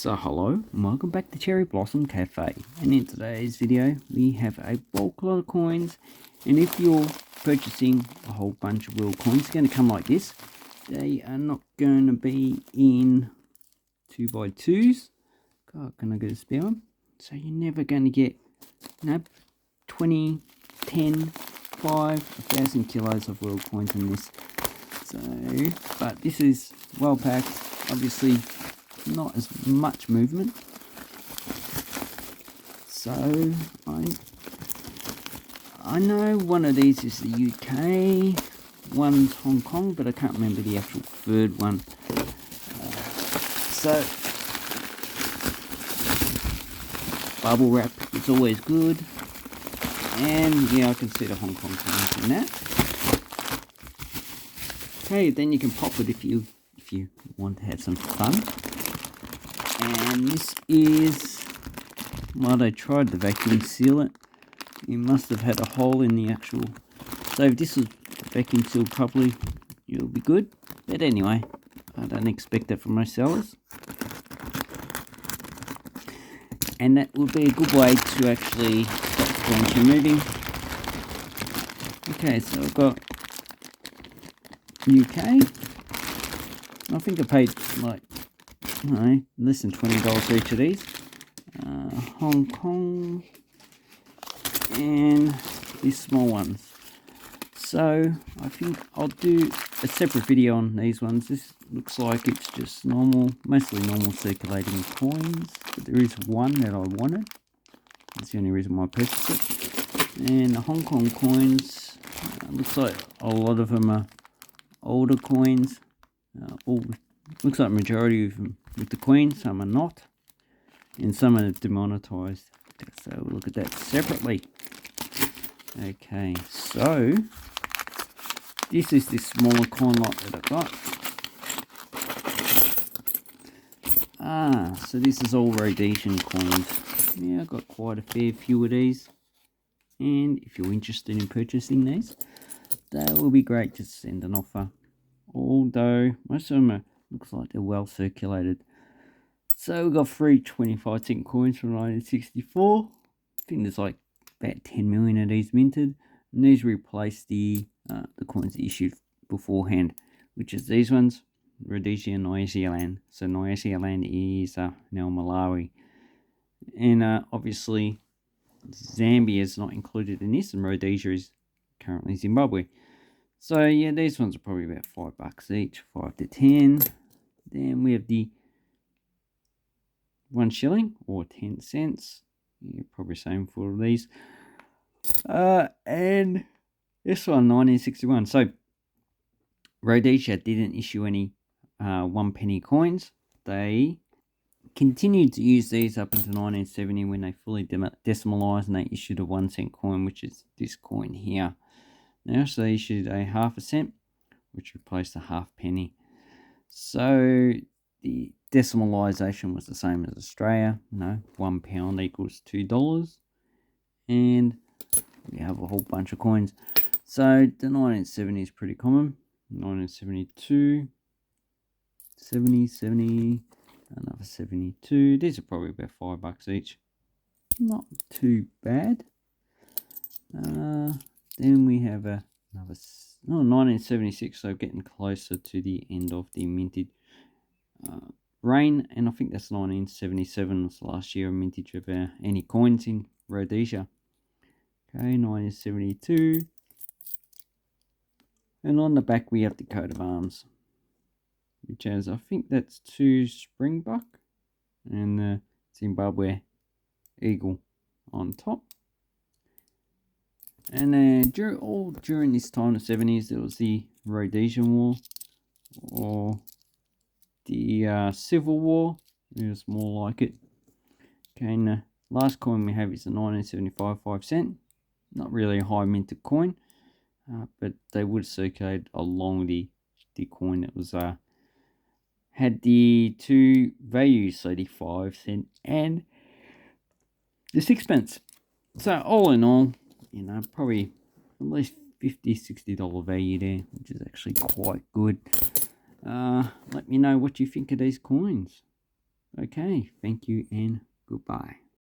So hello and welcome back to Cherry Blossom Cafe, and in today's video we have a bulk lot of coins. And if you're purchasing a whole bunch of world coins, it's going to come like this. They are not going to be in 2x2s. God, can I get a spare one? So you're never going to get 20, 10, 5, 1,000 kilos of world coins in this. So, but this is well packed, obviously not as much movement. So I know one of these is the UK, one's Hong Kong, but I can't remember the actual third one. So bubble wrap is always good, and yeah, I can see the Hong Kong coins in that. Okay, then you can pop it if you want to have some fun. And this is, well, they tried to vacuum seal it. You must have had a hole in the actual, so if this was vacuum sealed properly, it'll be good. But anyway, I don't expect that from most sellers. And that would be a good way to actually stop the coins from moving. Okay, so I've got UK. I think I paid like, I don't know, less than $20 for each of these. Hong Kong and these small ones. So I think I'll do a separate video on these ones. This looks like it's just normal, mostly normal circulating coins, but there is one that I wanted. That's the only reason why I purchased it. And the Hong Kong coins, looks like a lot of them are older coins. Looks like majority of them with the Queen, some are not, and some are demonetized. So we'll look at that separately. Okay, so this is the smaller coin lot that I got. So this is all Rhodesian coins. Yeah, I've got quite a fair few of these, and if you're interested in purchasing these, they will be great to send an offer. Although most of them looks like they're well circulated. So we've got 3 25-cent coins from 1964. I think there's like about 10 million of these minted. And these replace the coins issued beforehand, which is these ones, Rhodesia and Nyasaland. So Nyasaland is now Malawi. And obviously Zambia is not included in this, and Rhodesia is currently Zimbabwe. So yeah, these ones are probably about $5 each, 5 to 10. Then we have the 1 shilling or 10 cents. Yeah, probably same for all these. And this one, 1961. So Rhodesia didn't issue any 1 penny coins. They continued to use these up until 1970 when they fully decimalized and they issued a 1 cent coin, which is this coin here. Now, so they issued a ½ cent, which replaced a ½ penny. So the decimalisation was the same as Australia. £1 equals $2. And we have a whole bunch of coins. So the 1970 is pretty common. 1972, 70, another 72. These are probably about $5 each. Not too bad. Then we have another 1976, so getting closer to the end of the minted reign, and I think that's 1977 was the last year of mintage of any coins in Rhodesia. Okay, 1972, and on the back we have the coat of arms, which has, I think that's 2 springbok and the Zimbabwe eagle on top. And then during this time, the 70s, there was the Rhodesian War, or the Civil War. It was more like it. Okay, and the last coin we have is the 1975 5 cent. Not really a high minted coin, but they would circulate along the coin that was had the 2 values, so the 5 cent and the 6pence. So all in all, probably at least $50-$60 value there, which is actually quite good. Let me know what you think of these coins. Okay, thank you and goodbye.